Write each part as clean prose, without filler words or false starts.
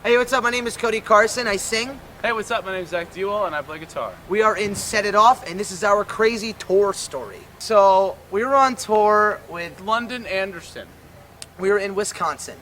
Hey, what's up? My name is Cody Carson. I sing. Hey, what's up? My name's Zach Dewell, and I play guitar. We are in Set It Off, and this is our crazy tour story. So, we were on tour with London Anderson. We were in Wisconsin.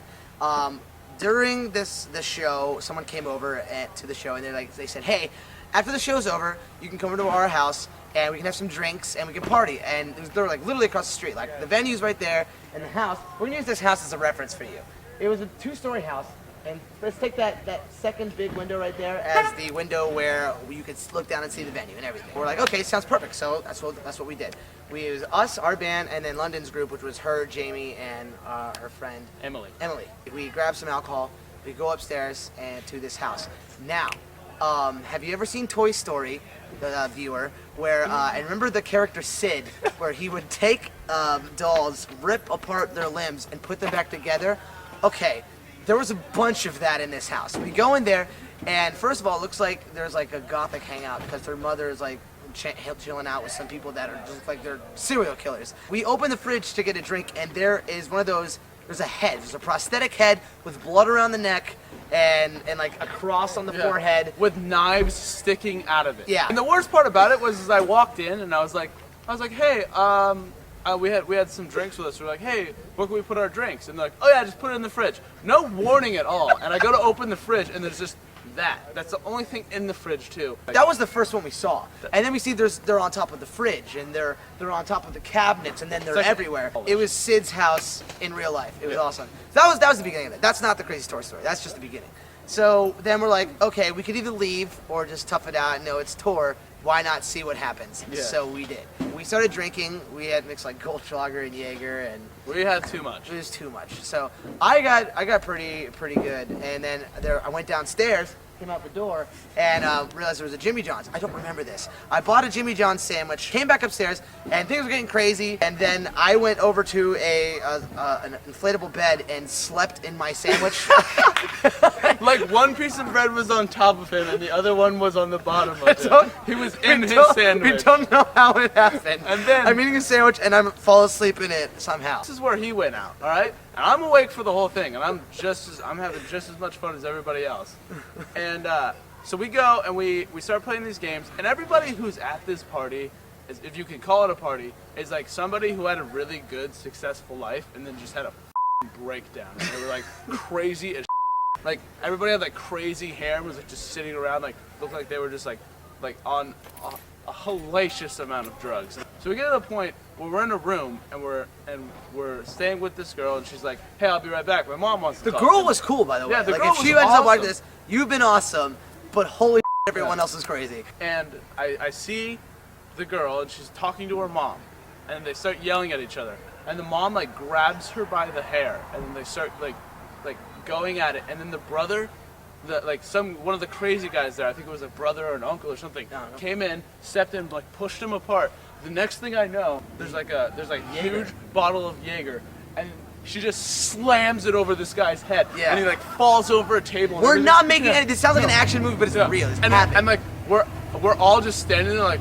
During the show, someone came over to the show, and they said, hey, after the show's over, you can come over to our house, and we can have some drinks, and we can party. And they're like literally across the street. Like, the venue's right there, and the house, we're gonna use this house as a reference for you. It was a 2-story house. And let's take that second big window right there as the window where you could look down and see the venue and everything. We're like, okay, sounds perfect. So that's what we did. It was us, our band, and then London's group, which was her, Jamie, and her friend Emily. We grabbed some alcohol. We go upstairs and to this house. Now, have you ever seen Toy Story, the viewer, where and remember the character Sid, where he would take dolls, rip apart their limbs, and put them back together? Okay. There was a bunch of that in this house. We go in there, and first of all, it looks like there's like a gothic hangout because their mother is like chilling out with some people that are just like they're serial killers. We open the fridge to get a drink, and there is one of those. There's a head. There's a prosthetic head with blood around the neck and like a cross on the forehead with knives sticking out of it. Yeah. And the worst part about it was, I walked in and I was like, hey, we had some drinks with us. We're like, hey, where can we put our drinks? And they're like, oh yeah, just put it in the fridge. No warning at all. And I go to open the fridge, and there's just that. That's the only thing in the fridge too. That was the first one we saw. And then we see they're on top of the fridge, and they're on top of the cabinets, and then they're everywhere. It was Sid's house in real life. It was awesome. That was the beginning of it. That's not the crazy story. That's just the beginning. So then we're like, okay, we could either leave or just tough it out. No, it's tour. Why not see what happens? Yeah. So we did. We started drinking. We had mixed like Goldschlager and Jaeger, and we had too much. It was too much. So I got pretty good. And then I went downstairs, came out the door, and realized there was a Jimmy John's. I don't remember this. I bought a Jimmy John's sandwich, came back upstairs, and things were getting crazy. And then I went over to an inflatable bed and slept in my sandwich. Like one piece of bread was on top of him, and the other one was on the bottom of it. He was in his sandwich. We don't know how it happened. And then I'm eating a sandwich, and I fall asleep in it somehow. This is where he went out. All right. And I'm awake for the whole thing, and I'm having just as much fun as everybody else. And so we go and we start playing these games, and everybody who's at this party, if you can call it a party, is like somebody who had a really good, successful life, and then just had a breakdown. And they were like crazy as like everybody had like crazy hair and was like just sitting around, like looked like they were just like on a hellacious amount of drugs. So we get to the point where we're in a room and we're staying with this girl, and she's like, hey, I'll be right back. My mom wants to talk. The girl was cool, by the way. Yeah, the like, girl if was she ends up watching awesome. this, you've been awesome, but holy everyone else is crazy. And I see the girl, and she's talking to her mom, and they start yelling at each other. And the mom like grabs her by the hair, and then they start like going at it. And then the brother, one of the crazy guys there, I think it was a brother or an uncle or something, came in, stepped in, like pushed him apart. The next thing I know, there's like a huge bottle of Jaeger, and she just slams it over this guy's head, and he like falls over a table. We're not making any. This sounds like an action movie, but it's real. It's happening. And like we're all just standing there like,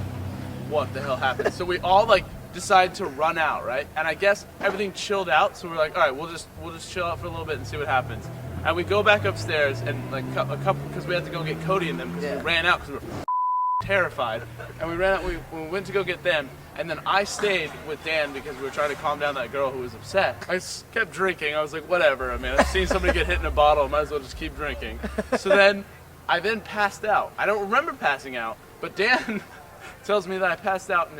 what the hell happened? So we all like decide to run out, right? And I guess everything chilled out, so we're like, all right, we'll just chill out for a little bit and see what happens. And we go back upstairs, and like a couple, because we had to go get Cody and them, because we ran out because we were terrified. And we ran out. We went to go get them, and then I stayed with Dan because we were trying to calm down that girl who was upset. I kept drinking. I was like, whatever. I mean, I've seen somebody get hit in a bottle. Might as well just keep drinking. So then I passed out. I don't remember passing out, but Dan tells me that I passed out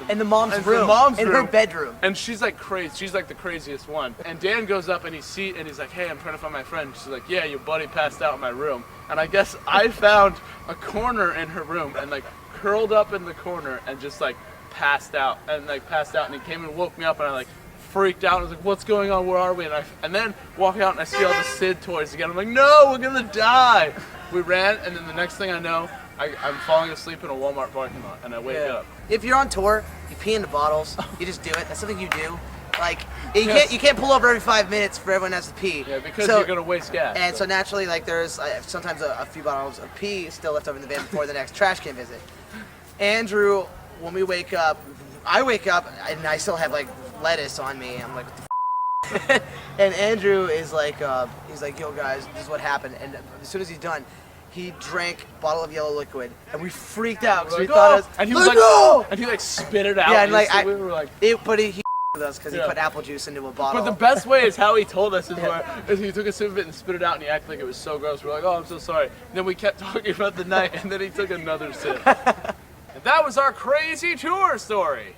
in the mom's room, in her bedroom. And she's like crazy. She's like the craziest one. And Dan goes up and he's like, hey, I'm trying to find my friend. She's like, yeah, your buddy passed out in my room. And I guess I found a corner in her room and like curled up in the corner and just like passed out. And he came and woke me up, and I like freaked out. I was like, what's going on? Where are we? And then walk out and I see all the Sid toys again. I'm like, no, we're gonna die. We ran, and then the next thing I know, I'm falling asleep in a Walmart parking lot, and I wake up. If you're on tour, you pee into bottles. You just do it. That's something you do. Like you can't pull over every 5 minutes for everyone has to pee. Yeah, because you're gonna waste gas. And so naturally, like there's sometimes a few bottles of pee still left over in the van before the next trash can visit. Andrew, when we wake up, I wake up and I still have like lettuce on me. I'm like, what the And Andrew is like, he's like, yo guys, this is what happened. And as soon as he's done, he drank a bottle of yellow liquid, and we freaked out because we thought it was, and he was like, no! and he like spit it out. Yeah, and like, we were like, but he with us because he put apple juice into a bottle. but the best way is how he told us is he took a sip of it and spit it out, and he acted like it was so gross. We're like, oh, I'm so sorry. And then we kept talking about the night, and then he took another sip. And that was our crazy tour story.